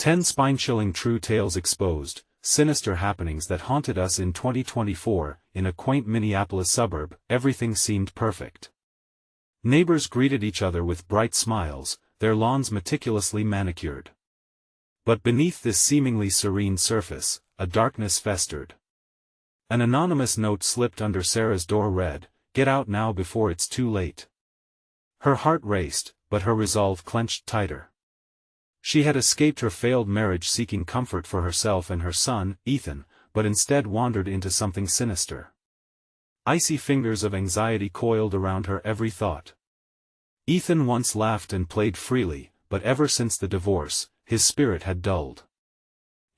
10 spine-chilling true tales exposed, sinister happenings that haunted us in 2024, in a quaint Minneapolis suburb, everything seemed perfect. Neighbors greeted each other with bright smiles, their lawns meticulously manicured. But beneath this seemingly serene surface, a darkness festered. An anonymous note slipped under Sarah's door read, "Get out now before it's too late." Her heart raced, but her resolve clenched tighter. She had escaped her failed marriage seeking comfort for herself and her son, Ethan, but instead wandered into something sinister. Icy fingers of anxiety coiled around her every thought. Ethan once laughed and played freely, but ever since the divorce, his spirit had dulled.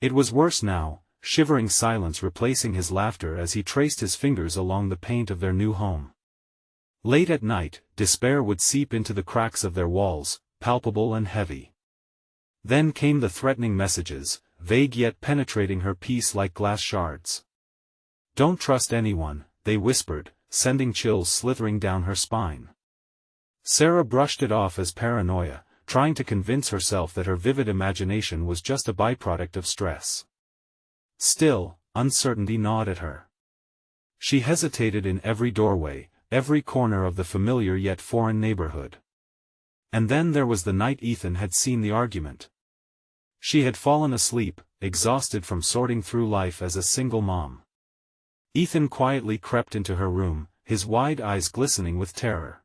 It was worse now, shivering silence replacing his laughter as he traced his fingers along the paint of their new home. Late at night, despair would seep into the cracks of their walls, palpable and heavy. Then came the threatening messages, vague yet penetrating her peace like glass shards. "Don't trust anyone," they whispered, sending chills slithering down her spine. Sarah brushed it off as paranoia, trying to convince herself that her vivid imagination was just a byproduct of stress. Still, uncertainty gnawed at her. She hesitated in every doorway, every corner of the familiar yet foreign neighborhood. And then there was the night Ethan had seen the argument. She had fallen asleep, exhausted from sorting through life as a single mom. Ethan quietly crept into her room, his wide eyes glistening with terror.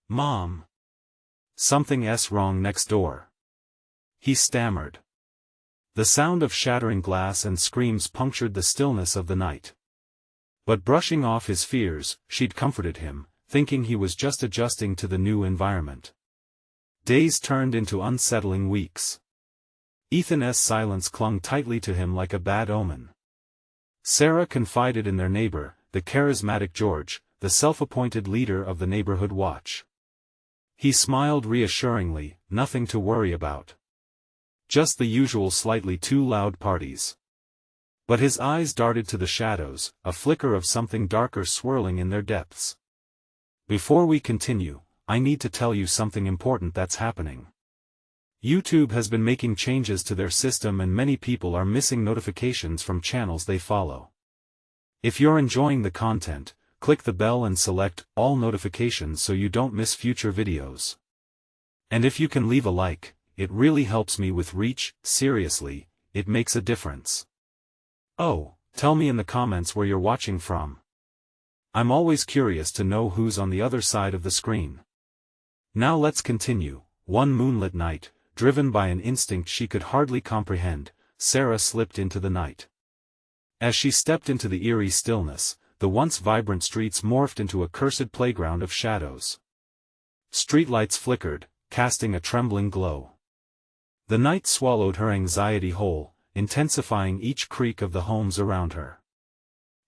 "Mom. Something's wrong next door," he stammered. The sound of shattering glass and screams punctured the stillness of the night. But brushing off his fears, she'd comforted him, thinking he was just adjusting to the new environment. Days turned into unsettling weeks. Ethan's silence clung tightly to him like a bad omen. Sarah confided in their neighbor, the charismatic George, the self-appointed leader of the neighborhood watch. He smiled reassuringly, nothing to worry about. Just the usual slightly too loud parties. But his eyes darted to the shadows, a flicker of something darker swirling in their depths. "Before we continue, I need to tell you something important that's happening. YouTube has been making changes to their system and many people are missing notifications from channels they follow. If you're enjoying the content, click the bell and select all notifications so you don't miss future videos. And if you can leave a like, it really helps me with reach. Seriously, it makes a difference. Oh, tell me in the comments where you're watching from. I'm always curious to know who's on the other side of the screen. Now let's continue. One moonlit night, driven by an instinct she could hardly comprehend, Sarah slipped into the night. As she stepped into the eerie stillness, the once vibrant streets morphed into a cursed playground of shadows. Streetlights flickered, casting a trembling glow. The night swallowed her anxiety whole, intensifying each creak of the homes around her.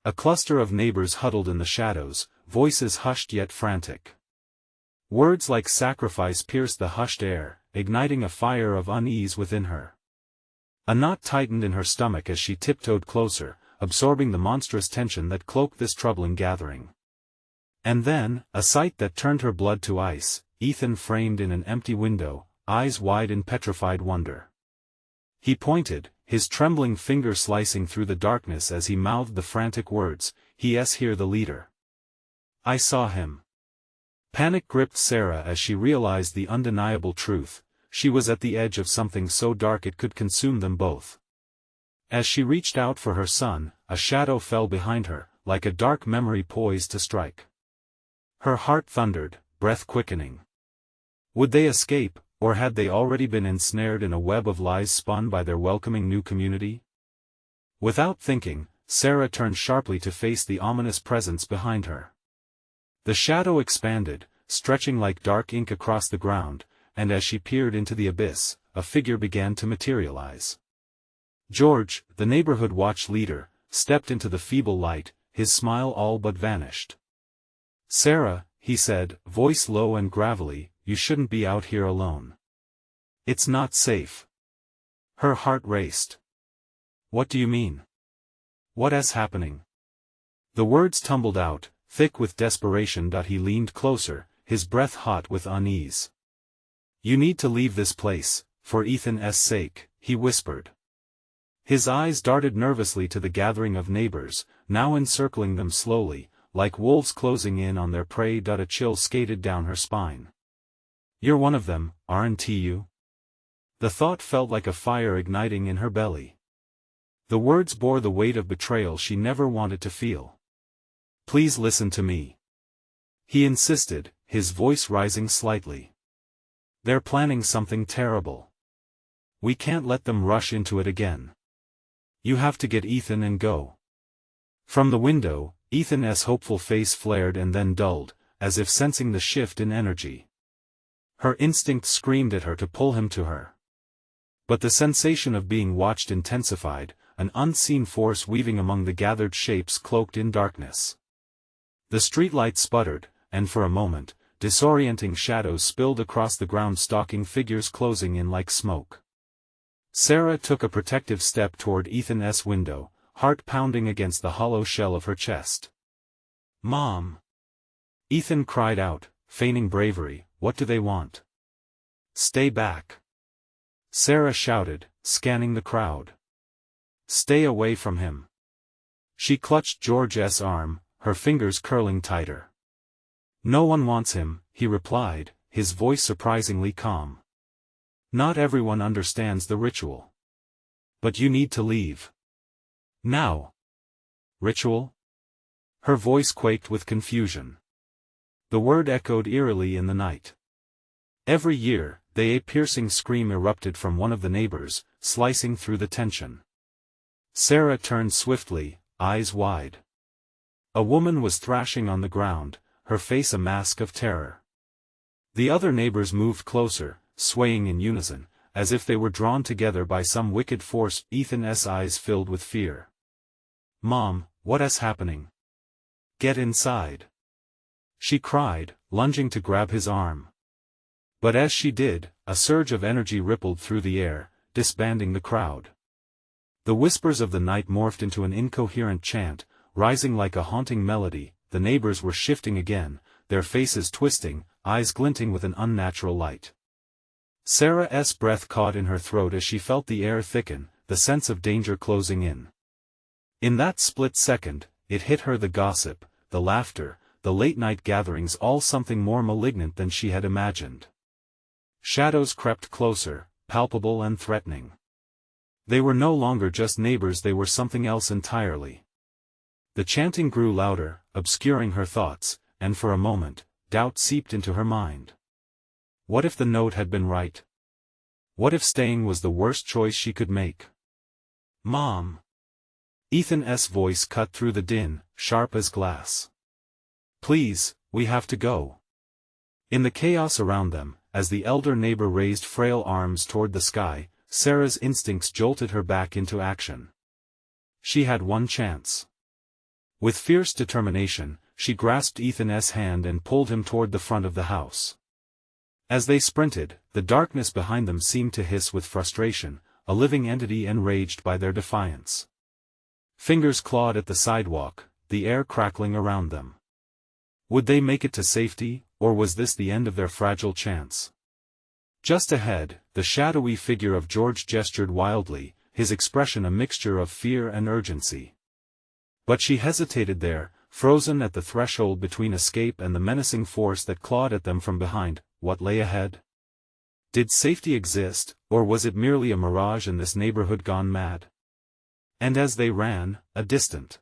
A cluster of neighbors huddled in the shadows, voices hushed yet frantic. Words like sacrifice pierced the hushed air, igniting a fire of unease within her. A knot tightened in her stomach as she tiptoed closer, absorbing the monstrous tension that cloaked this troubling gathering. And then, a sight that turned her blood to ice, Ethan framed in an empty window, eyes wide in petrified wonder. He pointed, his trembling finger slicing through the darkness as he mouthed the frantic words, "He's here, the leader. I saw him." Panic gripped Sarah as she realized the undeniable truth. She was at the edge of something so dark it could consume them both. As she reached out for her son, a shadow fell behind her, like a dark memory poised to strike. Her heart thundered, breath quickening. Would they escape, or had they already been ensnared in a web of lies spun by their welcoming new community? Without thinking, Sarah turned sharply to face the ominous presence behind her. The shadow expanded, stretching like dark ink across the ground, and as she peered into the abyss, a figure began to materialize. George, the neighborhood watch leader, stepped into the feeble light, his smile all but vanished. "Sarah," he said, voice low and gravelly, "you shouldn't be out here alone. It's not safe." Her heart raced. "What do you mean? What's happening?" The words tumbled out, thick with desperation. He leaned closer, his breath hot with unease. "You need to leave this place, for Ethan's sake," he whispered. His eyes darted nervously to the gathering of neighbors, now encircling them slowly, like wolves closing in on their prey. A chill skated down her spine. "You're one of them, aren't you?" The thought felt like a fire igniting in her belly. The words bore the weight of betrayal she never wanted to feel. "Please listen to me," he insisted, his voice rising slightly. "They're planning something terrible. We can't let them rush into it again. You have to get Ethan and go." From the window, Ethan's hopeful face flared and then dulled, as if sensing the shift in energy. Her instinct screamed at her to pull him to her. But the sensation of being watched intensified, an unseen force weaving among the gathered shapes cloaked in darkness. The streetlight sputtered, and for a moment, disorienting shadows spilled across the ground, stalking figures closing in like smoke. Sarah took a protective step toward Ethan's window, heart pounding against the hollow shell of her chest. "Mom!" Ethan cried out, feigning bravery. "What do they want?" "Stay back!" Sarah shouted, scanning the crowd. "Stay away from him!" She clutched George's arm, her fingers curling tighter. "No one wants him," he replied, his voice surprisingly calm. "Not everyone understands the ritual. But you need to leave. Now." "Ritual?" Her voice quaked with confusion. The word echoed eerily in the night. Every year, a piercing scream erupted from one of the neighbors, slicing through the tension. Sarah turned swiftly, eyes wide. A woman was thrashing on the ground, her face a mask of terror. The other neighbors moved closer, swaying in unison, as if they were drawn together by some wicked force. Ethan's eyes filled with fear. "Mom, what is happening? Get inside!" she cried, lunging to grab his arm. But as she did, a surge of energy rippled through the air, disbanding the crowd. The whispers of the night morphed into an incoherent chant, rising like a haunting melody. The neighbors were shifting again, their faces twisting, eyes glinting with an unnatural light. Sarah's breath caught in her throat as she felt the air thicken, the sense of danger closing in. In that split second, it hit her: the gossip, the laughter, the late-night gatherings, all something more malignant than she had imagined. Shadows crept closer, palpable and threatening. They were no longer just neighbors, they were something else entirely. The chanting grew louder, obscuring her thoughts, and for a moment, doubt seeped into her mind. What if the note had been right? What if staying was the worst choice she could make? "Mom!" Ethan's voice cut through the din, sharp as glass. "Please, we have to go." In the chaos around them, as the elder neighbor raised frail arms toward the sky, Sarah's instincts jolted her back into action. She had one chance. With fierce determination, she grasped Ethan's hand and pulled him toward the front of the house. As they sprinted, the darkness behind them seemed to hiss with frustration, a living entity enraged by their defiance. Fingers clawed at the sidewalk, the air crackling around them. Would they make it to safety, or was this the end of their fragile chance? Just ahead, the shadowy figure of George gestured wildly, his expression a mixture of fear and urgency. But she hesitated there, frozen at the threshold between escape and the menacing force that clawed at them from behind. What lay ahead? Did safety exist, or was it merely a mirage in this neighborhood gone mad? And as they ran, a distant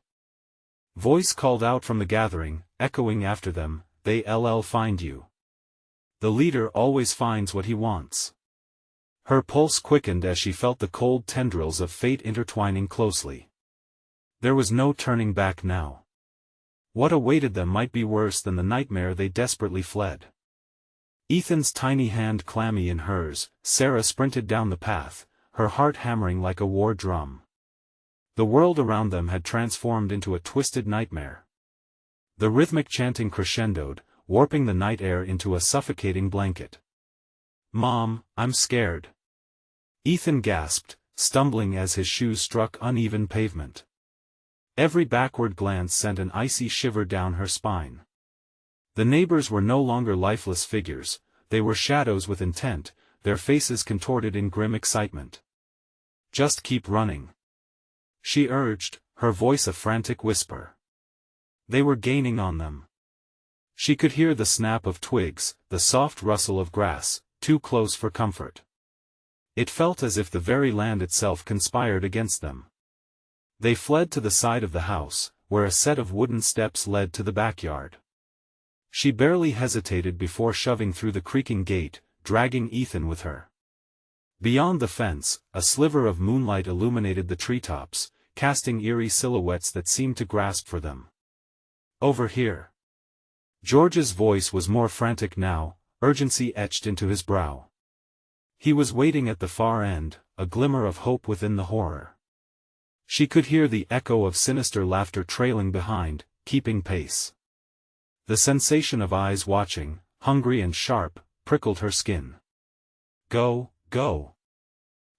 voice called out from the gathering, echoing after them, "They'll find you. The leader always finds what he wants." Her pulse quickened as she felt the cold tendrils of fate intertwining closely. There was no turning back now. What awaited them might be worse than the nightmare they desperately fled. Ethan's tiny hand clammy in hers, Sarah sprinted down the path, her heart hammering like a war drum. The world around them had transformed into a twisted nightmare. The rhythmic chanting crescendoed, warping the night air into a suffocating blanket. "Mom, I'm scared," Ethan gasped, stumbling as his shoes struck uneven pavement. Every backward glance sent an icy shiver down her spine. The neighbors were no longer lifeless figures, they were shadows with intent, their faces contorted in grim excitement. Just keep running," she urged, her voice a frantic whisper. They were gaining on them. She could hear the snap of twigs, the soft rustle of grass, too close for comfort. It felt as if the very land itself conspired against them. They fled to the side of the house, where a set of wooden steps led to the backyard. She barely hesitated before shoving through the creaking gate, dragging Ethan with her. Beyond the fence, a sliver of moonlight illuminated the treetops, casting eerie silhouettes that seemed to grasp for them. "Over here." George's voice was more frantic now, urgency etched into his brow. He was waiting at the far end, a glimmer of hope within the horror. She could hear the echo of sinister laughter trailing behind, keeping pace. The sensation of eyes watching, hungry and sharp, prickled her skin. "Go, go."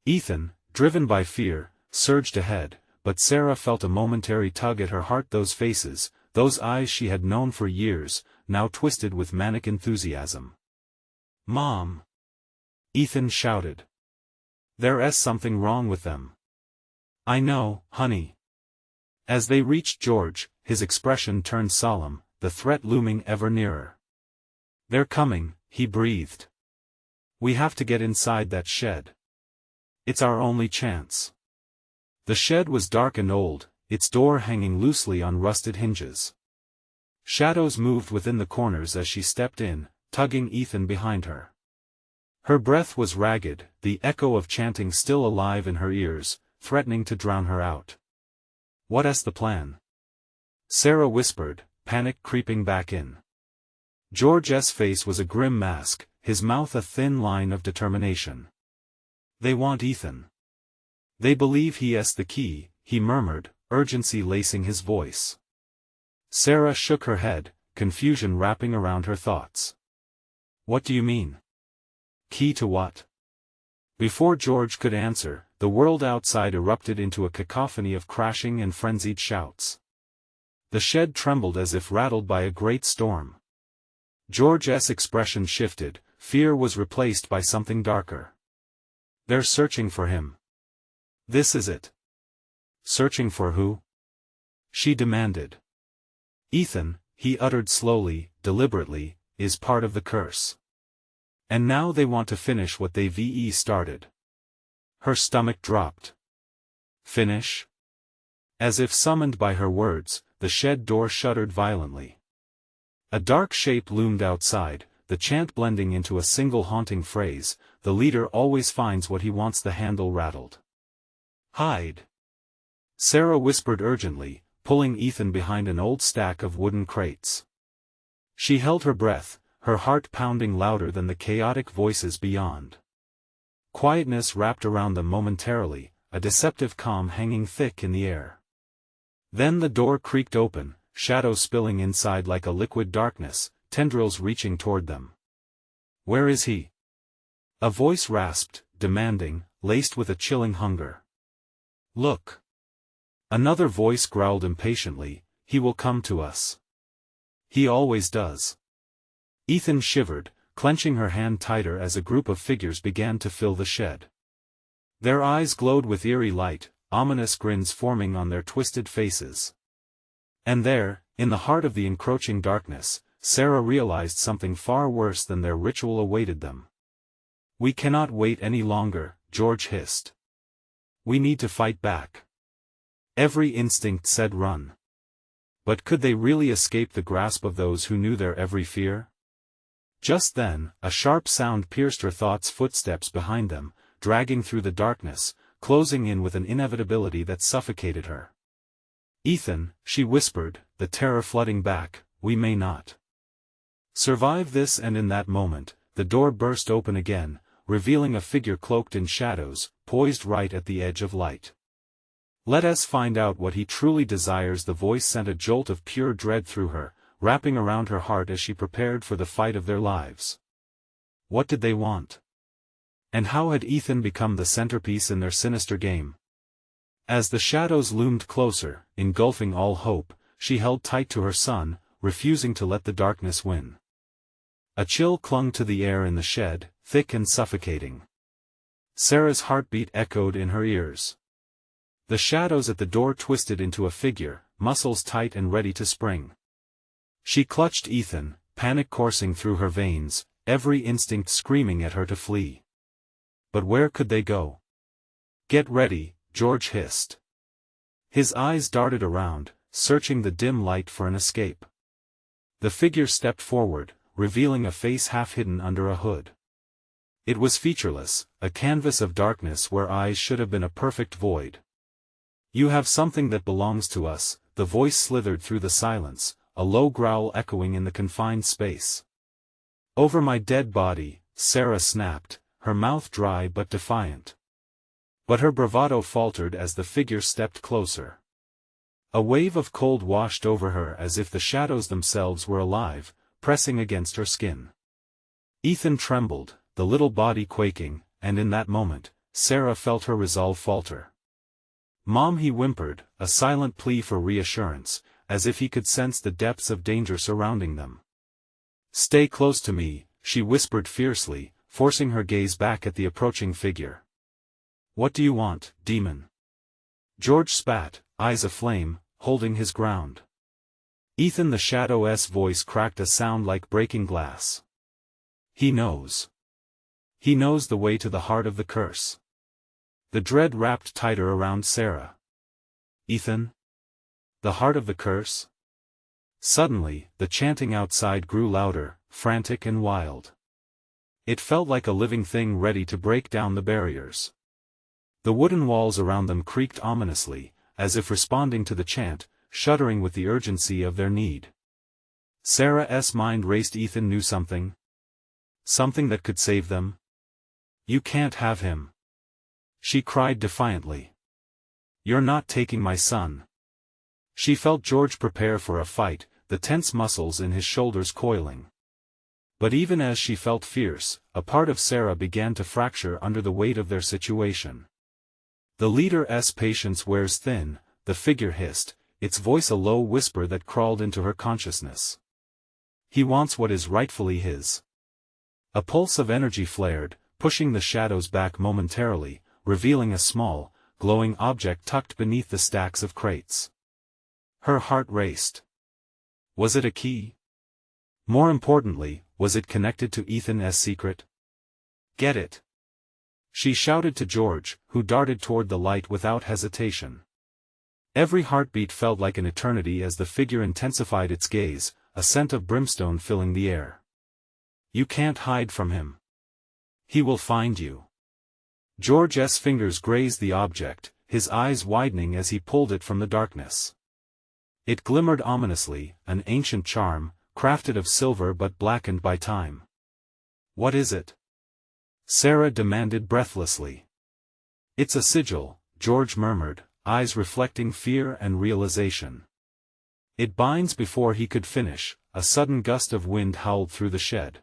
Ethan, driven by fear, surged ahead, but Sarah felt a momentary tug at her heart. Those faces, those eyes she had known for years, now twisted with manic enthusiasm. "Mom!" Ethan shouted. "There's something wrong with them." "I know, honey." As they reached George, his expression turned solemn, the threat looming ever nearer. "They're coming," he breathed. "We have to get inside that shed. It's our only chance." The shed was dark and old, its door hanging loosely on rusted hinges. Shadows moved within the corners as she stepped in, tugging Ethan behind her. Her breath was ragged, the echo of chanting still alive in her ears, threatening to drown her out. "What's the plan?" Sarah whispered, panic creeping back in. George's face was a grim mask, his mouth a thin line of determination. "They want Ethan. They believe he has the key," he murmured, urgency lacing his voice. Sarah shook her head, confusion wrapping around her thoughts. "What do you mean? Key to what?" Before George could answer, the world outside erupted into a cacophony of crashing and frenzied shouts. The shed trembled as if rattled by a great storm. George's expression shifted, fear was replaced by something darker. "They're searching for him. This is it." "Searching for who?" she demanded. "Ethan," he uttered slowly, deliberately, "is part of the curse. And now they want to finish what they started." Her stomach dropped. "Finish?" As if summoned by her words, the shed door shuddered violently. A dark shape loomed outside, the chant blending into a single haunting phrase, "The leader always finds what he wants." The handle rattled. "Hide!" Sarah whispered urgently, pulling Ethan behind an old stack of wooden crates. She held her breath, her heart pounding louder than the chaotic voices beyond. Quietness wrapped around them momentarily, a deceptive calm hanging thick in the air. Then the door creaked open, shadows spilling inside like a liquid darkness, tendrils reaching toward them. "Where is he?" A voice rasped, demanding, laced with a chilling hunger. "Look." Another voice growled impatiently, "He will come to us. He always does." Ethan shivered, clenching her hand tighter as a group of figures began to fill the shed. Their eyes glowed with eerie light, ominous grins forming on their twisted faces. And there, in the heart of the encroaching darkness, Sarah realized something far worse than their ritual awaited them. "We cannot wait any longer," George hissed. "We need to fight back." Every instinct said run. But could they really escape the grasp of those who knew their every fear? Just then, a sharp sound pierced her thoughts, footsteps behind them, dragging through the darkness, closing in with an inevitability that suffocated her. "Ethan," she whispered, the terror flooding back, "we may not survive this." And in that moment, the door burst open again, revealing a figure cloaked in shadows, poised right at the edge of light. "Let us find out what he truly desires." The voice sent a jolt of pure dread through her, wrapping around her heart as she prepared for the fight of their lives. What did they want? And how had Ethan become the centerpiece in their sinister game? As the shadows loomed closer, engulfing all hope, she held tight to her son, refusing to let the darkness win. A chill clung to the air in the shed, thick and suffocating. Sarah's heartbeat echoed in her ears. The shadows at the door twisted into a figure, muscles tight and ready to spring. She clutched Ethan, panic coursing through her veins, every instinct screaming at her to flee. But where could they go? "Get ready," George hissed. His eyes darted around, searching the dim light for an escape. The figure stepped forward, revealing a face half hidden under a hood. It was featureless, a canvas of darkness where eyes should have been a perfect void. "You have something that belongs to us," the voice slithered through the silence, a low growl echoing in the confined space. "Over my dead body," Sarah snapped, her mouth dry but defiant. But her bravado faltered as the figure stepped closer. A wave of cold washed over her as if the shadows themselves were alive, pressing against her skin. Ethan trembled, the little body quaking, and in that moment, Sarah felt her resolve falter. "Mom," he whimpered, a silent plea for reassurance, as if he could sense the depths of danger surrounding them. "Stay close to me," she whispered fiercely, forcing her gaze back at the approaching figure. "What do you want, demon?" George spat, eyes aflame, holding his ground. Ethan, the Shadow's voice cracked a sound like breaking glass. "He knows. He knows the way to the heart of the curse." The dread wrapped tighter around Sarah. "Ethan? The heart of the curse?" Suddenly, the chanting outside grew louder, frantic and wild. It felt like a living thing ready to break down the barriers. The wooden walls around them creaked ominously, as if responding to the chant, shuddering with the urgency of their need. Sarah's mind raced. Ethan knew something. Something that could save them. "You can't have him," she cried defiantly. "You're not taking my son." She felt George prepare for a fight, the tense muscles in his shoulders coiling. But even as she felt fierce, a part of Sarah began to fracture under the weight of their situation. "The leader's patience wears thin," the figure hissed, its voice a low whisper that crawled into her consciousness. "He wants what is rightfully his." A pulse of energy flared, pushing the shadows back momentarily, revealing a small, glowing object tucked beneath the stacks of crates. Her heart raced. Was it a key? More importantly, was it connected to Ethan's secret? "Get it!" she shouted to George, who darted toward the light without hesitation. Every heartbeat felt like an eternity as the figure intensified its gaze, a scent of brimstone filling the air. "You can't hide from him. He will find you." George's fingers grazed the object, his eyes widening as he pulled it from the darkness. It glimmered ominously, an ancient charm, crafted of silver but blackened by time. "What is it?" Sarah demanded breathlessly. "It's a sigil," George murmured, eyes reflecting fear and realization. "It binds." Before he could finish, a sudden gust of wind howled through the shed.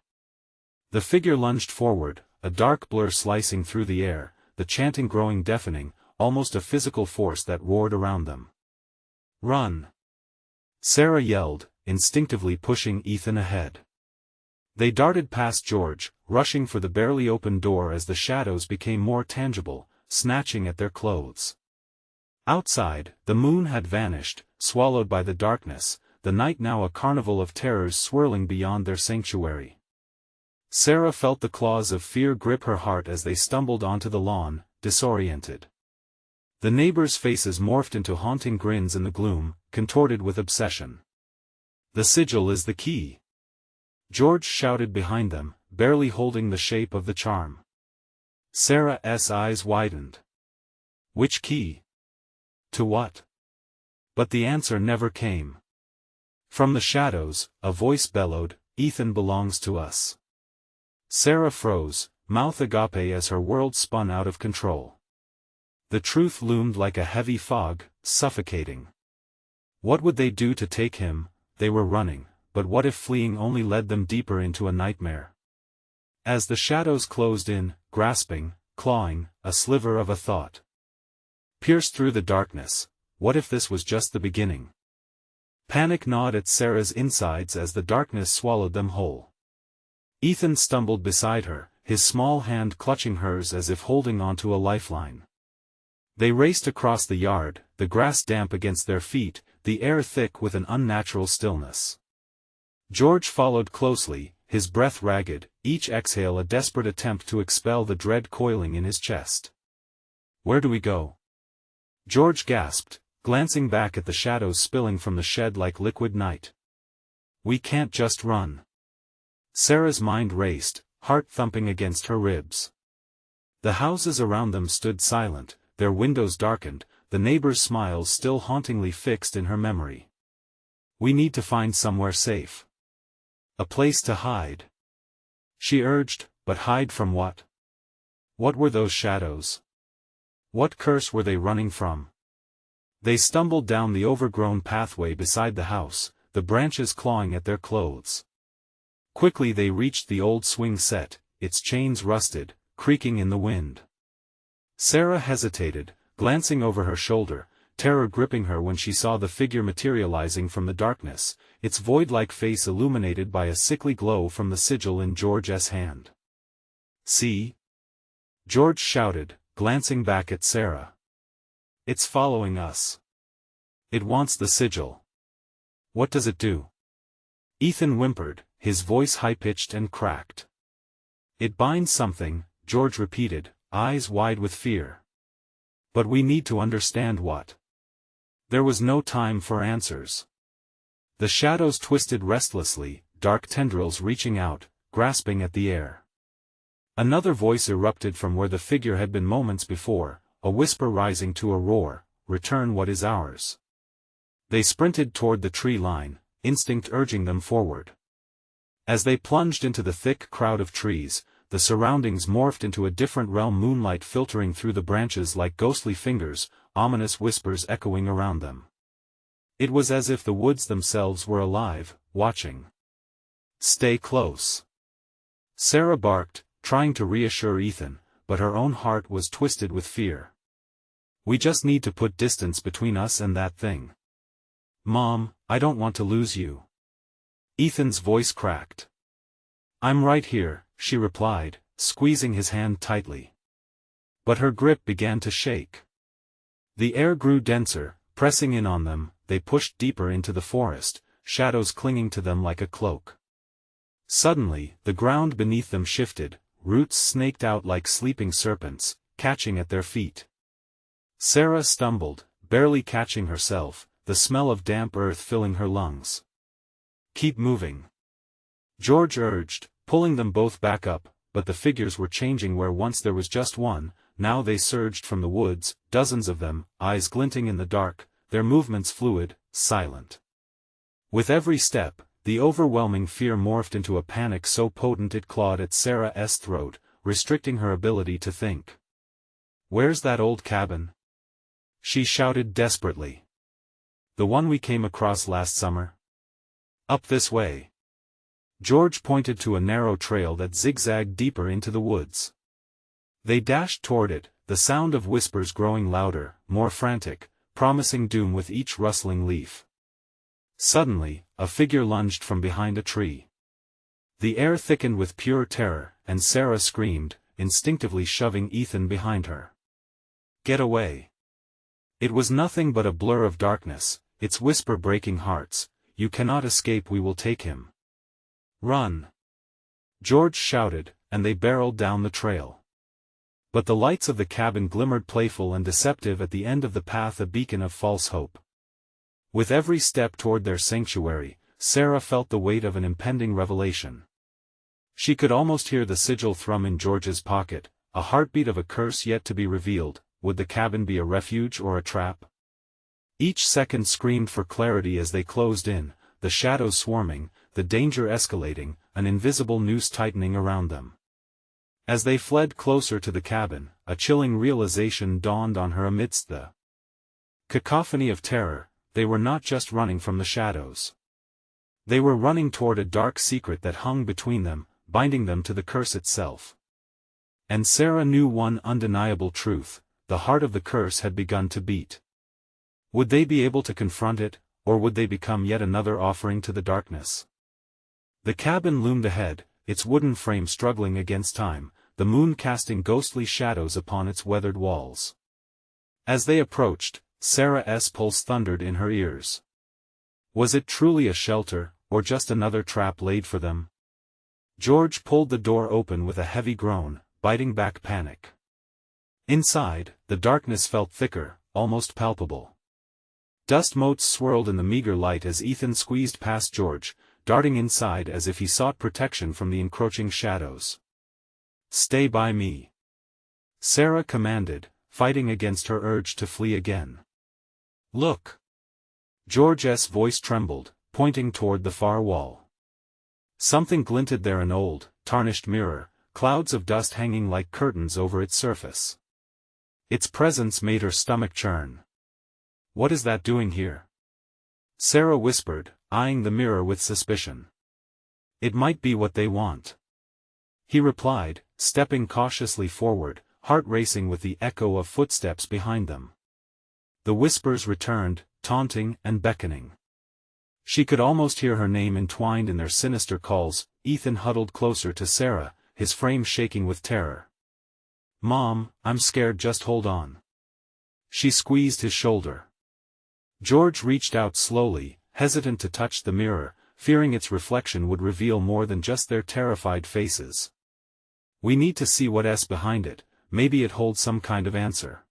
The figure lunged forward, a dark blur slicing through the air, the chanting growing deafening, almost a physical force that roared around them. "Run!" Sarah yelled, instinctively pushing Ethan ahead. They darted past George, rushing for the barely opened door as the shadows became more tangible, snatching at their clothes. Outside, the moon had vanished, swallowed by the darkness, the night now a carnival of terrors swirling beyond their sanctuary. Sarah felt the claws of fear grip her heart as they stumbled onto the lawn, disoriented. The neighbors' faces morphed into haunting grins in the gloom, contorted with obsession. "The sigil is the key!" George shouted behind them, barely holding the shape of the charm. Sarah's eyes widened. Which key? To what? But the answer never came. From the shadows, a voice bellowed, "Ethan belongs to us." Sarah froze, mouth agape as her world spun out of control. The truth loomed like a heavy fog, suffocating. What would they do to take him? They were running, but what if fleeing only led them deeper into a nightmare? As the shadows closed in, grasping, clawing, a sliver of a thought pierced through the darkness. What if this was just the beginning? Panic gnawed at Sarah's insides as the darkness swallowed them whole. Ethan stumbled beside her, his small hand clutching hers as if holding onto a lifeline. They raced across the yard, the grass damp against their feet, the air thick with an unnatural stillness. George followed closely, his breath ragged, each exhale a desperate attempt to expel the dread coiling in his chest. "Where do we go?" George gasped, glancing back at the shadows spilling from the shed like liquid night. "We can't just run." Sarah's mind raced, heart thumping against her ribs. The houses around them stood silent, their windows darkened, the neighbors' smiles still hauntingly fixed in her memory. "We need to find somewhere safe. A place to hide," she urged, but hide from what? What were those shadows? What curse were they running from? They stumbled down the overgrown pathway beside the house, the branches clawing at their clothes. Quickly they reached the old swing set, its chains rusted, creaking in the wind. Sarah hesitated, glancing over her shoulder, terror gripping her when she saw the figure materializing from the darkness, its void-like face illuminated by a sickly glow from the sigil in George's hand. "See?" George shouted, glancing back at Sarah. "It's following us. It wants the sigil." "What does it do?" Ethan whimpered, his voice high-pitched and cracked. "It binds something," George repeated, eyes wide with fear. "But we need to understand what." There was no time for answers. The shadows twisted restlessly, dark tendrils reaching out, grasping at the air. Another voice erupted from where the figure had been moments before, a whisper rising to a roar, "Return what is ours." They sprinted toward the tree line, instinct urging them forward. As they plunged into the thick crowd of trees, the surroundings morphed into a different realm, moonlight filtering through the branches like ghostly fingers, ominous whispers echoing around them. It was as if the woods themselves were alive, watching. "Stay close," Sarah barked, trying to reassure Ethan, but her own heart was twisted with fear. "We just need to put distance between us and that thing." "Mom, I don't want to lose you." Ethan's voice cracked. "I'm right here," she replied, squeezing his hand tightly. But her grip began to shake. The air grew denser, pressing in on them. They pushed deeper into the forest, shadows clinging to them like a cloak. Suddenly, the ground beneath them shifted, roots snaked out like sleeping serpents, catching at their feet. Sarah stumbled, barely catching herself, the smell of damp earth filling her lungs. "Keep moving," George urged, pulling them both back up, but the figures were changing. Where once there was just one, now they surged from the woods, dozens of them, eyes glinting in the dark, their movements fluid, silent. With every step, the overwhelming fear morphed into a panic so potent it clawed at Sarah's throat, restricting her ability to think. "Where's that old cabin?" she shouted desperately. "The one we came across last summer?" "Up this way." George pointed to a narrow trail that zigzagged deeper into the woods. They dashed toward it, the sound of whispers growing louder, more frantic, promising doom with each rustling leaf. Suddenly, a figure lunged from behind a tree. The air thickened with pure terror, and Sarah screamed, instinctively shoving Ethan behind her. "Get away." It was nothing but a blur of darkness, its whisper breaking hearts. "You cannot escape, we will take him." "Run!" George shouted, and they barreled down the trail. But the lights of the cabin glimmered playful and deceptive at the end of the path, a beacon of false hope. With every step toward their sanctuary, Sarah felt the weight of an impending revelation. She could almost hear the sigil thrum in George's pocket, a heartbeat of a curse yet to be revealed. Would the cabin be a refuge or a trap? Each second screamed for clarity as they closed in, the shadows swarming, the danger escalating, an invisible noose tightening around them. As they fled closer to the cabin, a chilling realization dawned on her amidst the cacophony of terror. They were not just running from the shadows. They were running toward a dark secret that hung between them, binding them to the curse itself. And Sarah knew one undeniable truth: the heart of the curse had begun to beat. Would they be able to confront it, or would they become yet another offering to the darkness? The cabin loomed ahead, its wooden frame struggling against time, the moon casting ghostly shadows upon its weathered walls. As they approached, Sarah's pulse thundered in her ears. Was it truly a shelter, or just another trap laid for them? George pulled the door open with a heavy groan, biting back panic. Inside, the darkness felt thicker, almost palpable. Dust motes swirled in the meager light as Ethan squeezed past George, darting inside as if he sought protection from the encroaching shadows. "Stay by me," Sarah commanded, fighting against her urge to flee again. "Look." George's voice trembled, pointing toward the far wall. Something glinted there, an old, tarnished mirror, clouds of dust hanging like curtains over its surface. Its presence made her stomach churn. "What is that doing here?" Sarah whispered, eyeing the mirror with suspicion. "It might be what they want," he replied, stepping cautiously forward, heart racing with the echo of footsteps behind them. The whispers returned, taunting and beckoning. She could almost hear her name entwined in their sinister calls. Ethan huddled closer to Sarah, his frame shaking with terror. "Mom, I'm scared, just hold on." She squeezed his shoulder. George reached out slowly, hesitant to touch the mirror, fearing its reflection would reveal more than just their terrified faces. "We need to see what's behind it, maybe it holds some kind of answer."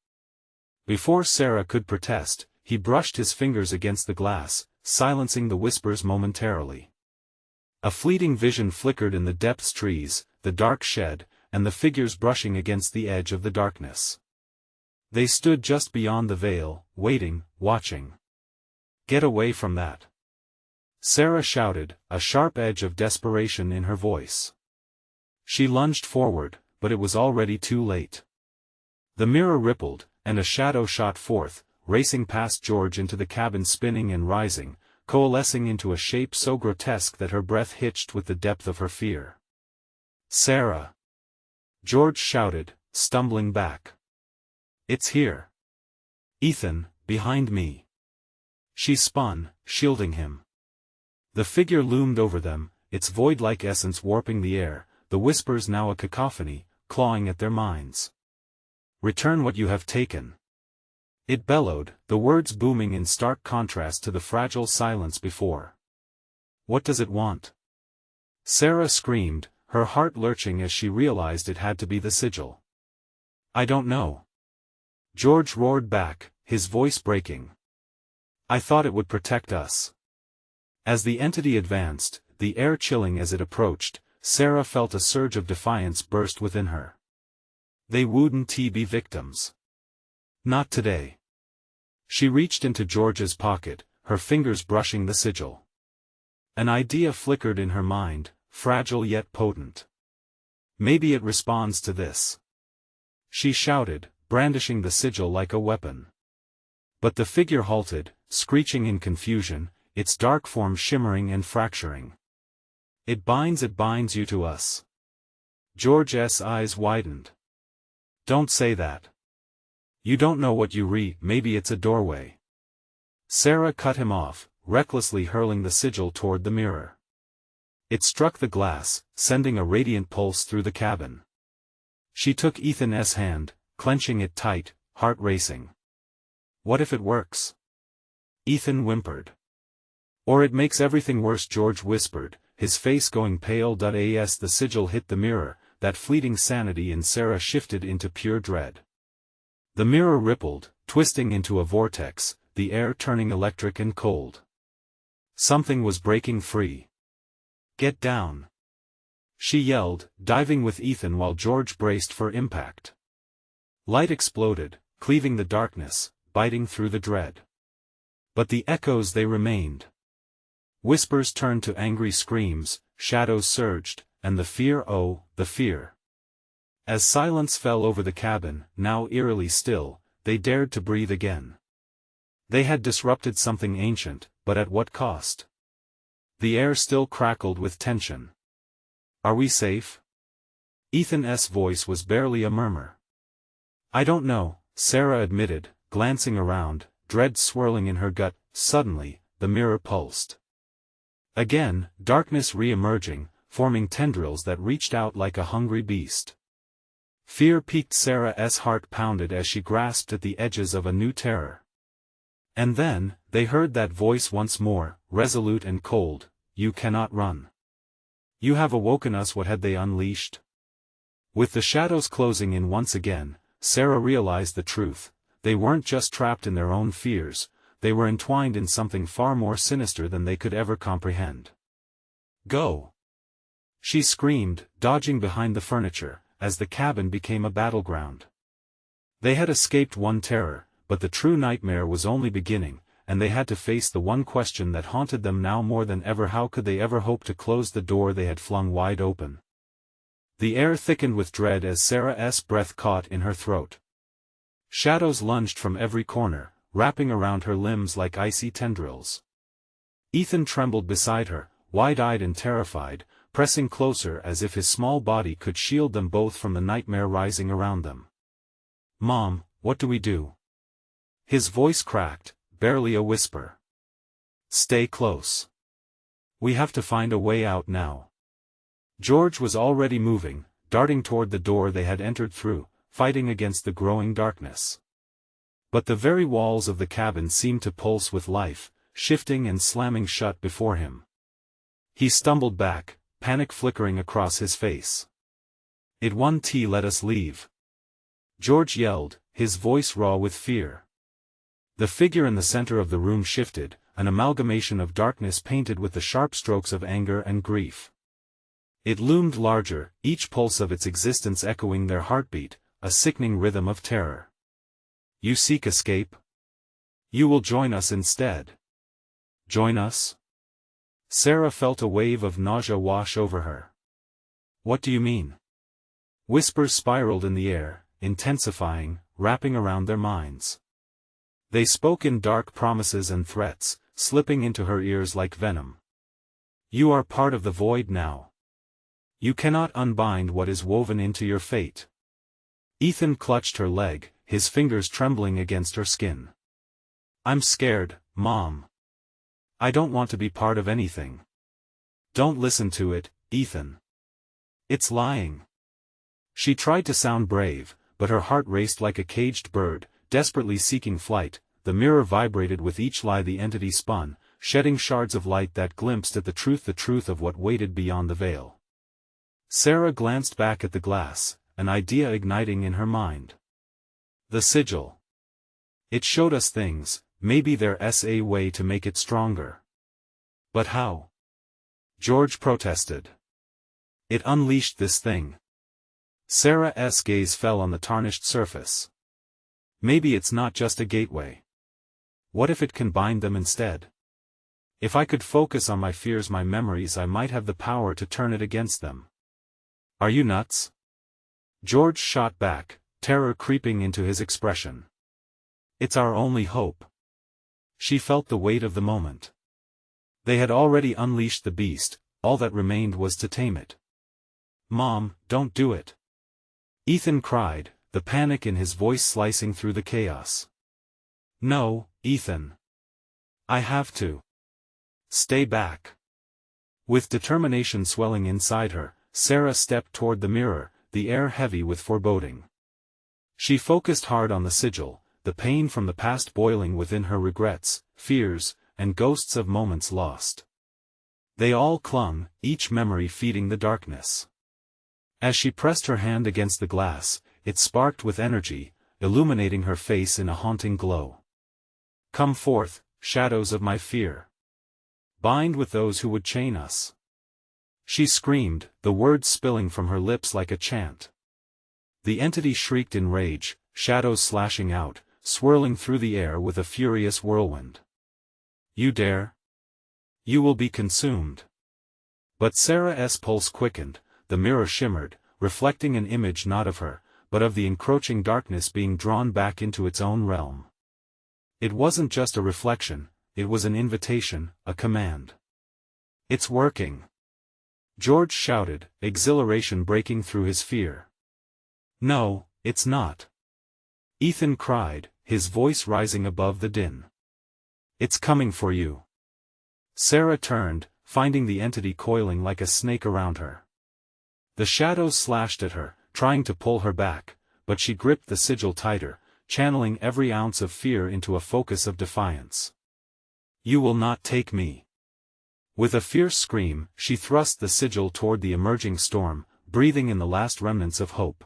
Before Sarah could protest, he brushed his fingers against the glass, silencing the whispers momentarily. A fleeting vision flickered in the depths: trees, the dark shed, and the figures brushing against the edge of the darkness. They stood just beyond the veil, waiting, watching. "Get away from that," Sarah shouted, a sharp edge of desperation in her voice. She lunged forward, but it was already too late. The mirror rippled, and a shadow shot forth, racing past George into the cabin, spinning and rising, coalescing into a shape so grotesque that her breath hitched with the depth of her fear. "Sarah!" George shouted, stumbling back. "It's here. Ethan, behind me." She spun, shielding him. The figure loomed over them, its void-like essence warping the air, the whispers now a cacophony, clawing at their minds. "Return what you have taken," it bellowed, the words booming in stark contrast to the fragile silence before. "What does it want?" Sarah screamed, her heart lurching as she realized it had to be the sigil. "I don't know," George roared back, his voice breaking. "I thought it would protect us." As the entity advanced, the air chilling as it approached, Sarah felt a surge of defiance burst within her. They wouldn't be victims. Not today. She reached into George's pocket, her fingers brushing the sigil. An idea flickered in her mind, fragile yet potent. "Maybe it responds to this," she shouted, brandishing the sigil like a weapon. But the figure halted, screeching in confusion, its dark form shimmering and fracturing. It binds you to us." George's eyes widened. "Don't say that. You don't know what you maybe it's a doorway." Sarah cut him off, recklessly hurling the sigil toward the mirror. It struck the glass, sending a radiant pulse through the cabin. She took Ethan's hand, clenching it tight, heart racing. "What if it works?" Ethan whimpered. "Or it makes everything worse," George whispered, his face going pale. As the sigil hit the mirror, that fleeting sanity in Sarah shifted into pure dread. The mirror rippled, twisting into a vortex, the air turning electric and cold. Something was breaking free. "Get down!" she yelled, diving with Ethan while George braced for impact. Light exploded, cleaving the darkness, biting through the dread. But the echoes, they remained. Whispers turned to angry screams, shadows surged, and the fear, oh, the fear. As silence fell over the cabin, now eerily still, they dared to breathe again. They had disrupted something ancient, but at what cost? The air still crackled with tension. "Are we safe?" Ethan's voice was barely a murmur. "I don't know," Sarah admitted, glancing around, dread swirling in her gut. Suddenly, the mirror pulsed. Again, darkness re-emerging, forming tendrils that reached out like a hungry beast. Fear-piqued Sarah's heart pounded as she grasped at the edges of a new terror. And then, they heard that voice once more, resolute and cold, "You cannot run. You have awoken us." What had they unleashed? With the shadows closing in once again, Sarah realized the truth. They weren't just trapped in their own fears, they were entwined in something far more sinister than they could ever comprehend. "Go!" she screamed, dodging behind the furniture, as the cabin became a battleground. They had escaped one terror, but the true nightmare was only beginning, and they had to face the one question that haunted them now more than ever: how could they ever hope to close the door they had flung wide open? The air thickened with dread as Sarah's breath caught in her throat. Shadows lunged from every corner, wrapping around her limbs like icy tendrils. Ethan trembled beside her, wide-eyed and terrified, pressing closer as if his small body could shield them both from the nightmare rising around them. "Mom, what do we do?" His voice cracked, barely a whisper. "Stay close. We have to find a way out now." George was already moving, darting toward the door they had entered through, fighting against the growing darkness. But the very walls of the cabin seemed to pulse with life, shifting and slamming shut before him. He stumbled back, panic flickering across his face. "It won't let us leave," George yelled, his voice raw with fear. The figure in the center of the room shifted, an amalgamation of darkness painted with the sharp strokes of anger and grief. It loomed larger, each pulse of its existence echoing their heartbeat, a sickening rhythm of terror. "You seek escape? You will join us instead." "Join us?" Sarah felt a wave of nausea wash over her. "What do you mean?" Whispers spiraled in the air, intensifying, wrapping around their minds. They spoke in dark promises and threats, slipping into her ears like venom. "You are part of the void now. You cannot unbind what is woven into your fate." Ethan clutched her leg, his fingers trembling against her skin. "I'm scared, Mom. I don't want to be part of anything." "Don't listen to it, Ethan. It's lying." She tried to sound brave, but her heart raced like a caged bird, desperately seeking flight. The mirror vibrated with each lie the entity spun, shedding shards of light that glimpsed at the truth of what waited beyond the veil. Sarah glanced back at the glass, an idea igniting in her mind. The sigil. It showed us things, maybe there's a way to make it stronger. But how? George protested. It unleashed this thing. Sarah's gaze fell on the tarnished surface. Maybe it's not just a gateway. What if it can bind them instead? If I could focus on my fears, my memories, I might have the power to turn it against them. Are you nuts? George shot back, terror creeping into his expression. It's our only hope. She felt the weight of the moment. They had already unleashed the beast, all that remained was to tame it. Mom, don't do it. Ethan cried, the panic in his voice slicing through the chaos. No, Ethan. I have to. Stay back. With determination swelling inside her, Sarah stepped toward the mirror, the air heavy with foreboding. She focused hard on the sigil, the pain from the past boiling within her, regrets, fears, and ghosts of moments lost. They all clung, each memory feeding the darkness. As she pressed her hand against the glass, it sparked with energy, illuminating her face in a haunting glow. Come forth, shadows of my fear. Bind with those who would chain us. She screamed, the words spilling from her lips like a chant. The entity shrieked in rage, shadows slashing out, swirling through the air with a furious whirlwind. You dare? You will be consumed. But Sarah's pulse quickened, the mirror shimmered, reflecting an image not of her, but of the encroaching darkness being drawn back into its own realm. It wasn't just a reflection, it was an invitation, a command. It's working. George shouted, exhilaration breaking through his fear. No, it's not. Ethan cried, his voice rising above the din. It's coming for you. Sarah turned, finding the entity coiling like a snake around her. The shadows slashed at her, trying to pull her back, but she gripped the sigil tighter, channeling every ounce of fear into a focus of defiance. "You will not take me." With a fierce scream, she thrust the sigil toward the emerging storm, breathing in the last remnants of hope.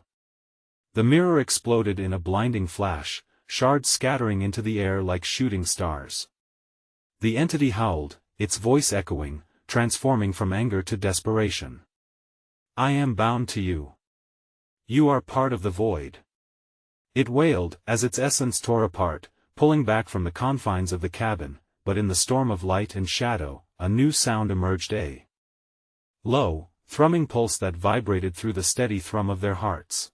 The mirror exploded in a blinding flash, shards scattering into the air like shooting stars. The entity howled, its voice echoing, transforming from anger to desperation. "I am bound to you. You are part of the void." It wailed, as its essence tore apart, pulling back from the confines of the cabin, but in the storm of light and shadow, a new sound emerged, a low, thrumming pulse that vibrated through the steady thrum of their hearts.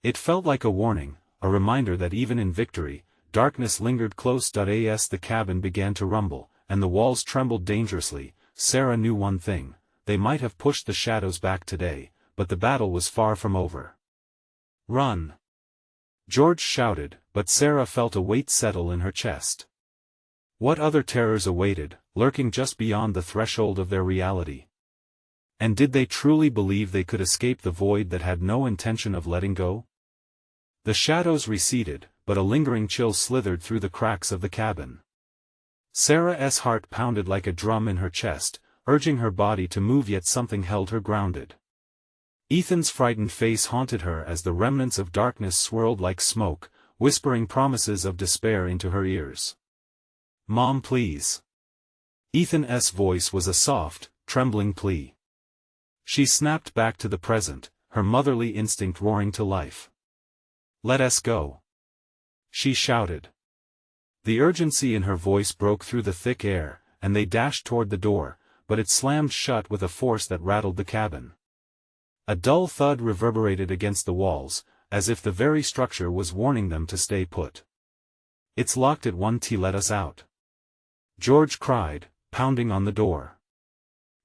It felt like a warning, a reminder that even in victory, darkness lingered close. As the cabin began to rumble, and the walls trembled dangerously, Sarah knew one thing: they might have pushed the shadows back today, but the battle was far from over. "Run!" George shouted, but Sarah felt a weight settle in her chest. What other terrors awaited, lurking just beyond the threshold of their reality? And did they truly believe they could escape the void that had no intention of letting go? The shadows receded, but a lingering chill slithered through the cracks of the cabin. Sarah's heart pounded like a drum in her chest, urging her body to move, yet something held her grounded. Ethan's frightened face haunted her as the remnants of darkness swirled like smoke, whispering promises of despair into her ears. "Mom, please." Ethan's voice was a soft, trembling plea. She snapped back to the present, her motherly instinct roaring to life. "Let us go," she shouted. The urgency in her voice broke through the thick air, and they dashed toward the door, but it slammed shut with a force that rattled the cabin. A dull thud reverberated against the walls, as if the very structure was warning them to stay put. "It's locked at 1T, let us out," George cried, pounding on the door.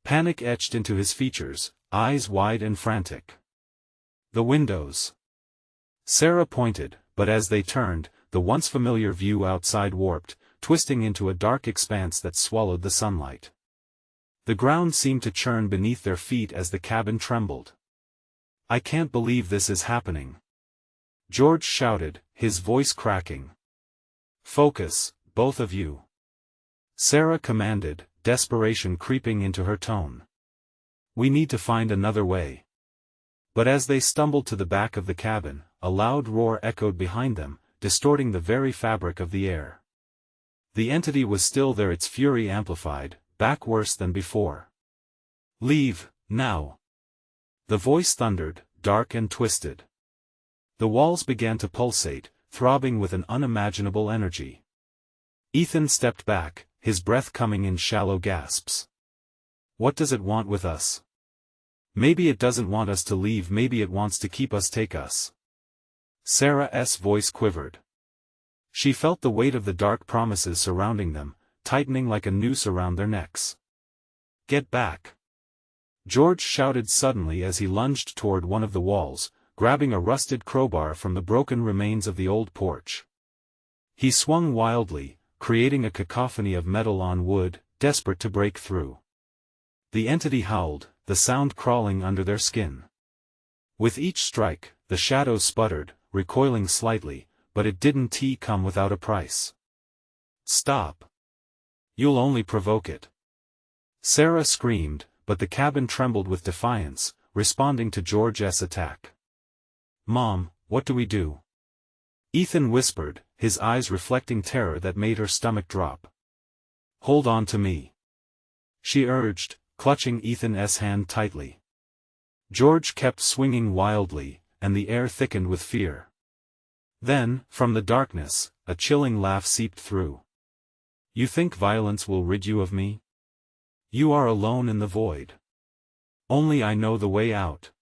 Panic etched into his features, eyes wide and frantic. "The windows." Sarah pointed, but as they turned, the once familiar view outside warped, twisting into a dark expanse that swallowed the sunlight. The ground seemed to churn beneath their feet as the cabin trembled. "I can't believe this is happening," George shouted, his voice cracking. "Focus, both of you," Sarah commanded, desperation creeping into her tone. "We need to find another way." But as they stumbled to the back of the cabin, a loud roar echoed behind them, distorting the very fabric of the air. The entity was still there, its fury amplified, back worse than before. "Leave, now!" The voice thundered, dark and twisted. The walls began to pulsate, throbbing with an unimaginable energy. Ethan stepped back, his breath coming in shallow gasps. "What does it want with us? Maybe it doesn't want us to leave, maybe it wants to keep us, take us." Sarah's voice quivered. She felt the weight of the dark promises surrounding them, tightening like a noose around their necks. "Get back!" George shouted suddenly as he lunged toward one of the walls, grabbing a rusted crowbar from the broken remains of the old porch. He swung wildly, creating a cacophony of metal on wood, desperate to break through. The entity howled, the sound crawling under their skin. With each strike, the shadows sputtered, recoiling slightly, but it didn't come without a price. "Stop! You'll only provoke it." Sarah screamed, but the cabin trembled with defiance, responding to George's attack. "Mom, what do we do?" Ethan whispered, his eyes reflecting terror that made her stomach drop. "Hold on to me," she urged, clutching Ethan's hand tightly. George kept swinging wildly, and the air thickened with fear. Then, from the darkness, a chilling laugh seeped through. "You think violence will rid you of me? You are alone in the void. Only I know the way out."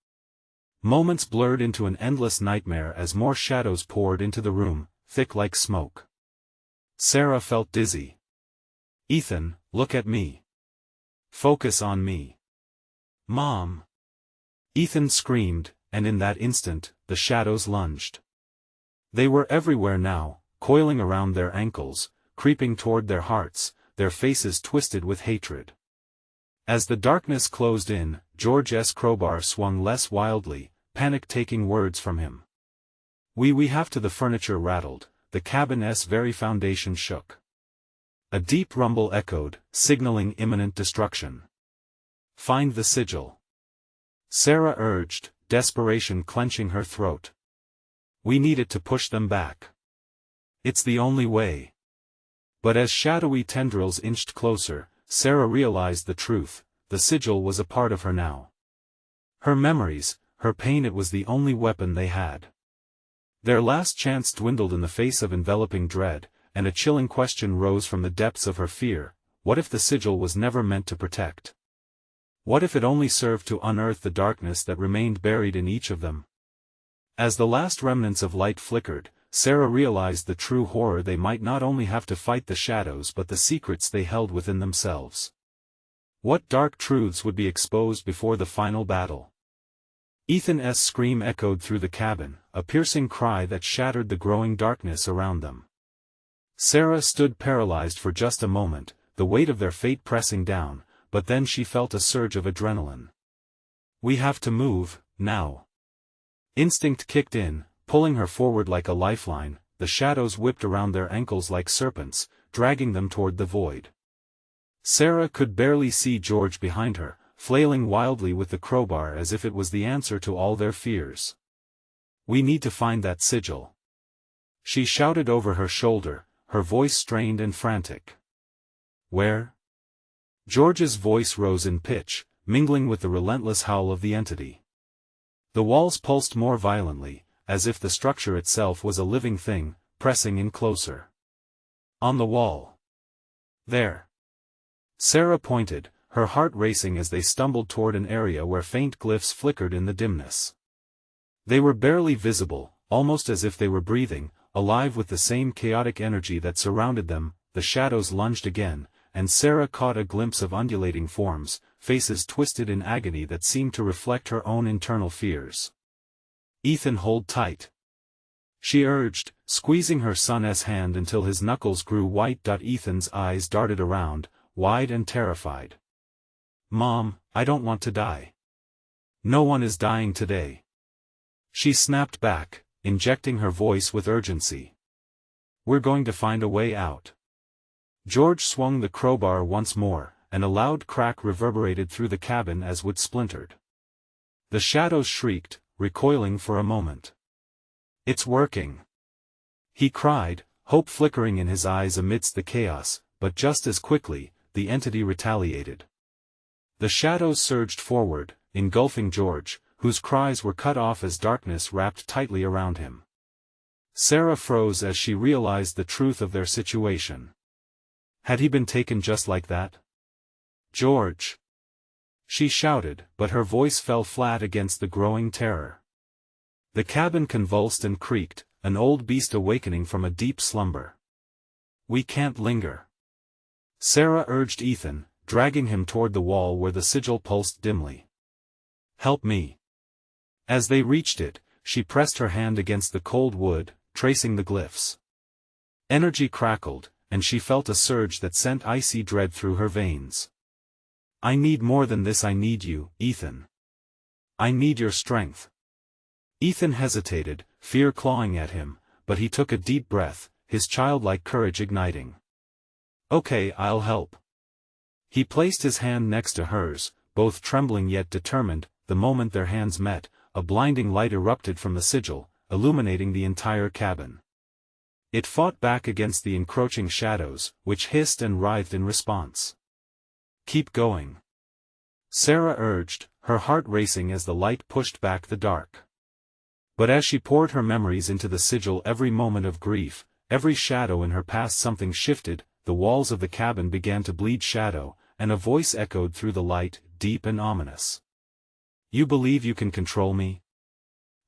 Moments blurred into an endless nightmare as more shadows poured into the room, thick like smoke. Sarah felt dizzy. "Ethan, look at me. Focus on me." "Mom!" Ethan screamed, and in that instant, the shadows lunged. They were everywhere now, coiling around their ankles, creeping toward their hearts, their faces twisted with hatred. As the darkness closed in, George's crowbar swung less wildly, panic taking words from him. We have to." The furniture rattled, the cabin's very foundation shook. A deep rumble echoed, signaling imminent destruction. "Find the sigil," Sarah urged, desperation clenching her throat. "We need it to push them back. It's the only way." But as shadowy tendrils inched closer, Sarah realized the truth: the sigil was a part of her now. Her memories, her pain, it was the only weapon they had. Their last chance dwindled in the face of enveloping dread, and a chilling question rose from the depths of her fear: what if the sigil was never meant to protect? What if it only served to unearth the darkness that remained buried in each of them? As the last remnants of light flickered, Sarah realized the true horror: they might not only have to fight the shadows but the secrets they held within themselves. What dark truths would be exposed before the final battle? Ethan's scream echoed through the cabin, a piercing cry that shattered the growing darkness around them. Sarah stood paralyzed for just a moment, the weight of their fate pressing down, but then she felt a surge of adrenaline. "We have to move, now." Instinct kicked in, pulling her forward like a lifeline. The shadows whipped around their ankles like serpents, dragging them toward the void. Sarah could barely see George behind her, flailing wildly with the crowbar as if it was the answer to all their fears. "We need to find that sigil," she shouted over her shoulder, her voice strained and frantic. "Where?" George's voice rose in pitch, mingling with the relentless howl of the entity. The walls pulsed more violently, as if the structure itself was a living thing, pressing in closer. "On the wall. There." Sarah pointed, her heart racing as they stumbled toward an area where faint glyphs flickered in the dimness. They were barely visible, almost as if they were breathing, alive with the same chaotic energy that surrounded them. The shadows lunged again, and Sarah caught a glimpse of undulating forms, faces twisted in agony that seemed to reflect her own internal fears. "Ethan, hold tight," she urged, squeezing her son's hand until his knuckles grew white. Ethan's eyes darted around, wide and terrified. "Mom, I don't want to die." "No one is dying today," she snapped back, injecting her voice with urgency. "We're going to find a way out." George swung the crowbar once more, and a loud crack reverberated through the cabin as wood splintered. The shadows shrieked, recoiling for a moment. "It's working," he cried, hope flickering in his eyes amidst the chaos, but just as quickly, the entity retaliated. The shadows surged forward, engulfing George, whose cries were cut off as darkness wrapped tightly around him. Sarah froze as she realized the truth of their situation. Had he been taken just like that? "George!" she shouted, but her voice fell flat against the growing terror. The cabin convulsed and creaked, an old beast awakening from a deep slumber. "We can't linger," Sarah urged Ethan, dragging him toward the wall where the sigil pulsed dimly. "Help me." As they reached it, she pressed her hand against the cold wood, tracing the glyphs. Energy crackled, and she felt a surge that sent icy dread through her veins. "I need more than this. I need you, Ethan. I need your strength." Ethan hesitated, fear clawing at him, but he took a deep breath, his childlike courage igniting. "Okay, I'll help." He placed his hand next to hers, both trembling yet determined. The moment their hands met, a blinding light erupted from the sigil, illuminating the entire cabin. It fought back against the encroaching shadows, which hissed and writhed in response. "Keep going," Sarah urged, her heart racing as the light pushed back the dark. But as she poured her memories into the sigil, every moment of grief, every shadow in her past, something shifted. The walls of the cabin began to bleed shadow, and a voice echoed through the light, deep and ominous. "You believe you can control me?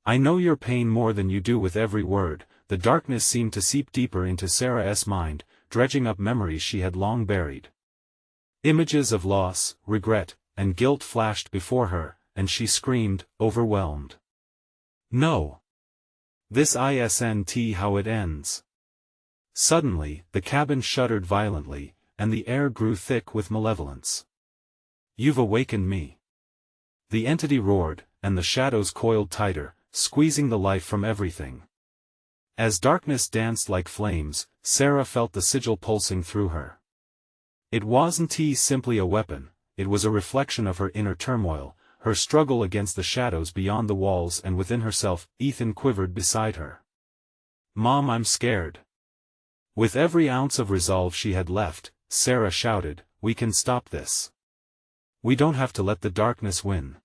I know your pain more than you do." With every word, the darkness seemed to seep deeper into Sarah's mind, dredging up memories she had long buried. Images of loss, regret, and guilt flashed before her, and she screamed, overwhelmed. "No! This isn't how it ends." Suddenly, the cabin shuddered violently, and the air grew thick with malevolence. "You've awakened me," the entity roared, and the shadows coiled tighter, squeezing the life from everything. As darkness danced like flames, Sarah felt the sigil pulsing through her. It wasn't simply a weapon, it was a reflection of her inner turmoil, her struggle against the shadows beyond the walls and within herself. Ethan quivered beside her. "Mom, I'm scared." With every ounce of resolve she had left, Sarah shouted, "We can stop this. We don't have to let the darkness win."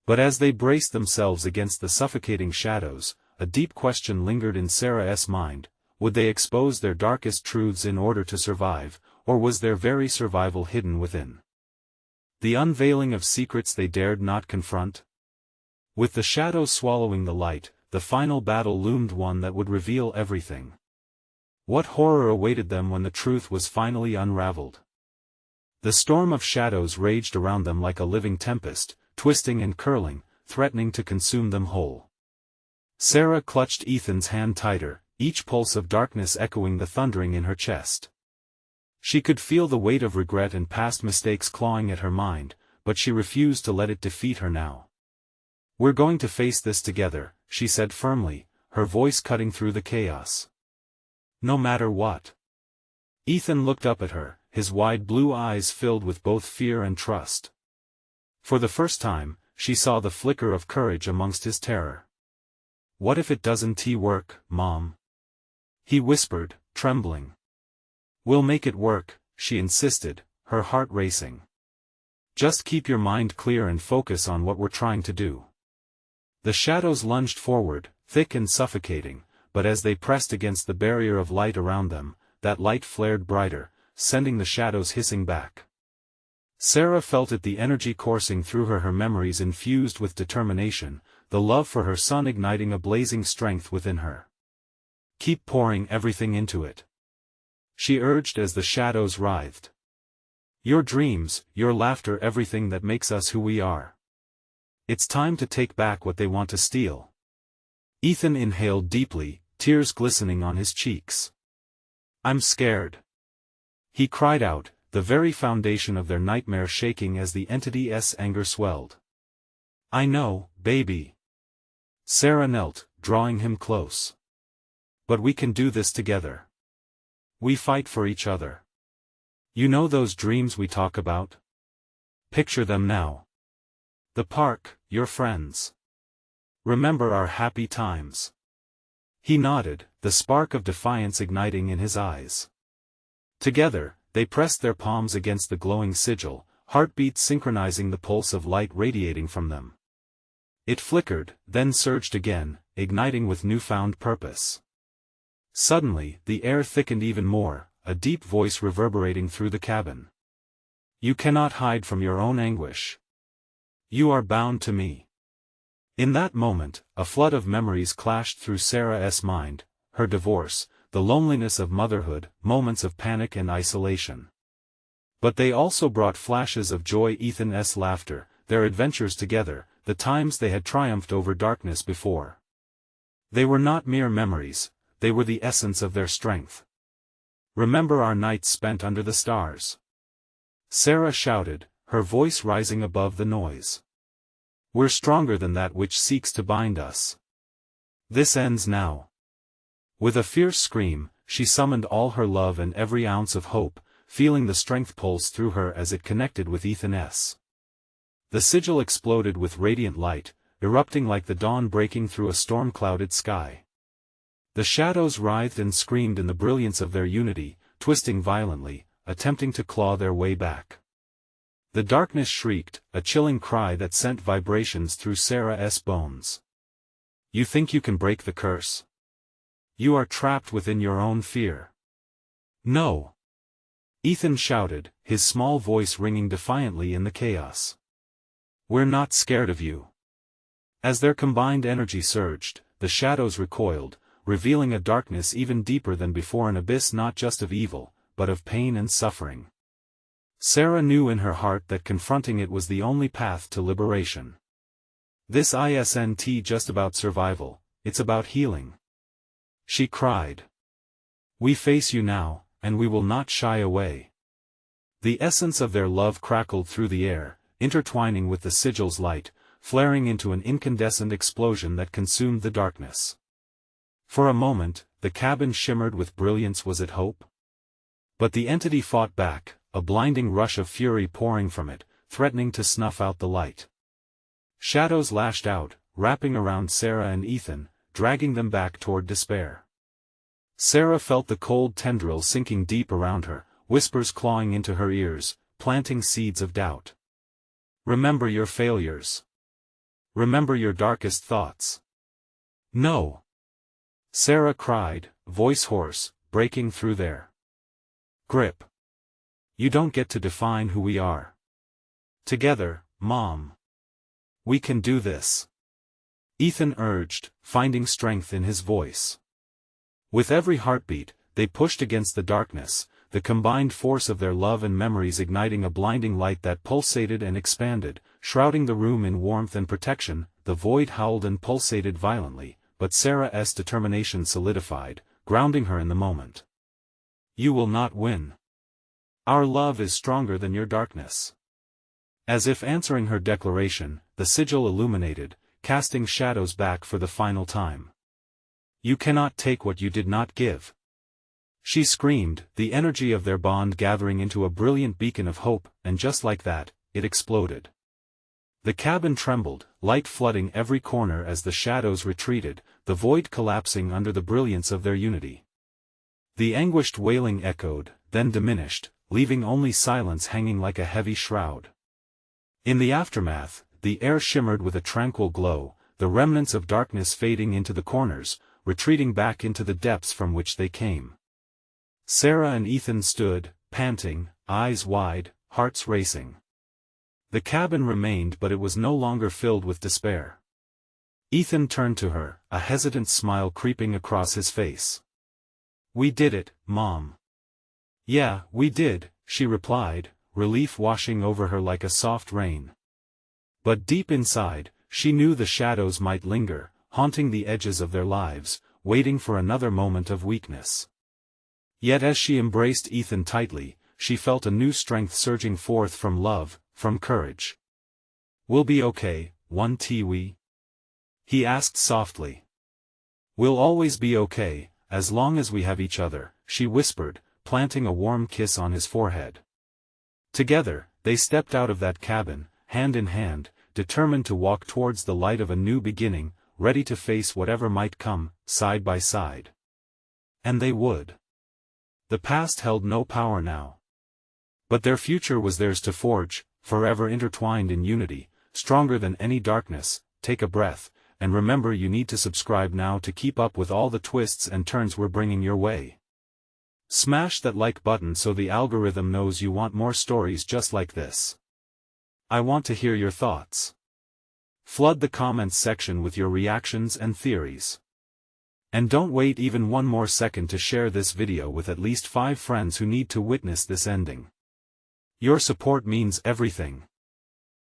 But as they braced themselves against the suffocating shadows, a deep question lingered in Sarah's mind: would they expose their darkest truths in order to survive, or was their very survival hidden within? The unveiling of secrets they dared not confront? With the shadows swallowing the light, the final battle loomed, one that would reveal everything. What horror awaited them when the truth was finally unraveled? The storm of shadows raged around them like a living tempest, twisting and curling, threatening to consume them whole. Sarah clutched Ethan's hand tighter, each pulse of darkness echoing the thundering in her chest. She could feel the weight of regret and past mistakes clawing at her mind, but she refused to let it defeat her now. "We're going to face this together," she said firmly, her voice cutting through the chaos. "No matter what." Ethan looked up at her, his wide blue eyes filled with both fear and trust. For the first time, she saw the flicker of courage amongst his terror. "What if it doesn't work, Mom?" he whispered, trembling. "We'll make it work," she insisted, her heart racing. "Just keep your mind clear and focus on what we're trying to do." The shadows lunged forward, thick and suffocating, but as they pressed against the barrier of light around them, that light flared brighter, sending the shadows hissing back. Sarah felt it, the energy coursing through her memories infused with determination, the love for her son igniting a blazing strength within her. "Keep pouring everything into it," she urged as the shadows writhed. "Your dreams, your laughter, everything that makes us who we are. It's time to take back what they want to steal." Ethan inhaled deeply, tears glistening on his cheeks. "I'm scared," he cried out, the very foundation of their nightmare shaking as the entity's anger swelled. "I know, baby." Sarah knelt, drawing him close. "But we can do this together. We fight for each other. You know those dreams we talk about? Picture them now. The park, your friends. Remember our happy times." He nodded, the spark of defiance igniting in his eyes. Together, they pressed their palms against the glowing sigil, heartbeats synchronizing the pulse of light radiating from them. It flickered, then surged again, igniting with newfound purpose. Suddenly, the air thickened even more, a deep voice reverberating through the cabin. "You cannot hide from your own anguish. You are bound to me." In that moment, a flood of memories clashed through Sarah's mind: her divorce, the loneliness of motherhood, moments of panic and isolation. But they also brought flashes of joy: Ethan's laughter, their adventures together, the times they had triumphed over darkness before. They were not mere memories, they were the essence of their strength. "Remember our nights spent under the stars," Sarah shouted, her voice rising above the noise. "We're stronger than that which seeks to bind us. This ends now." With a fierce scream, she summoned all her love and every ounce of hope, feeling the strength pulse through her as it connected with Ethan's. The sigil exploded with radiant light, erupting like the dawn breaking through a storm-clouded sky. The shadows writhed and screamed in the brilliance of their unity, twisting violently, attempting to claw their way back. The darkness shrieked, a chilling cry that sent vibrations through Sarah's bones. "You think you can break the curse? You are trapped within your own fear." "No!" Ethan shouted, his small voice ringing defiantly in the chaos. "We're not scared of you." As their combined energy surged, the shadows recoiled, revealing a darkness even deeper than before, an abyss not just of evil, but of pain and suffering. Sarah knew in her heart that confronting it was the only path to liberation. "This isn't just about survival, it's about healing," she cried. "We face you now, and we will not shy away." The essence of their love crackled through the air, intertwining with the sigil's light, flaring into an incandescent explosion that consumed the darkness. For a moment, the cabin shimmered with brilliance. Was it hope? But the entity fought back, a blinding rush of fury pouring from it, threatening to snuff out the light. Shadows lashed out, wrapping around Sarah and Ethan, dragging them back toward despair. Sarah felt the cold tendrils sinking deep around her, whispers clawing into her ears, planting seeds of doubt. Remember your failures. Remember your darkest thoughts. No! Sarah cried, voice hoarse, breaking through their grip. You don't get to define who we are. Together, Mom. We can do this. Ethan urged, finding strength in his voice. With every heartbeat, they pushed against the darkness, the combined force of their love and memories igniting a blinding light that pulsated and expanded, shrouding the room in warmth and protection. The void howled and pulsated violently, but Sarah's determination solidified, grounding her in the moment. You will not win. Our love is stronger than your darkness. As if answering her declaration, the sigil illuminated, casting shadows back for the final time. You cannot take what you did not give. She screamed, the energy of their bond gathering into a brilliant beacon of hope, and just like that, it exploded. The cabin trembled, light flooding every corner as the shadows retreated, the void collapsing under the brilliance of their unity. The anguished wailing echoed, then diminished, leaving only silence hanging like a heavy shroud. In the aftermath, the air shimmered with a tranquil glow, the remnants of darkness fading into the corners, retreating back into the depths from which they came. Sarah and Ethan stood, panting, eyes wide, hearts racing. The cabin remained, but it was no longer filled with despair. Ethan turned to her, a hesitant smile creeping across his face. We did it, Mom. Yeah, we did, she replied, relief washing over her like a soft rain. But deep inside, she knew the shadows might linger, haunting the edges of their lives, waiting for another moment of weakness. Yet as she embraced Ethan tightly, she felt a new strength surging forth from love, from courage. We'll be okay, won't we? He asked softly. We'll always be okay, as long as we have each other, she whispered, planting a warm kiss on his forehead. Together, they stepped out of that cabin, hand in hand, determined to walk towards the light of a new beginning, ready to face whatever might come, side by side. And they would. The past held no power now. But their future was theirs to forge, forever intertwined in unity, stronger than any darkness. Take a breath, and remember you need to subscribe now to keep up with all the twists and turns we're bringing your way. Smash that like button so the algorithm knows you want more stories just like this. I want to hear your thoughts. Flood the comments section with your reactions and theories. And don't wait even one more second to share this video with at least 5 friends who need to witness this ending. Your support means everything.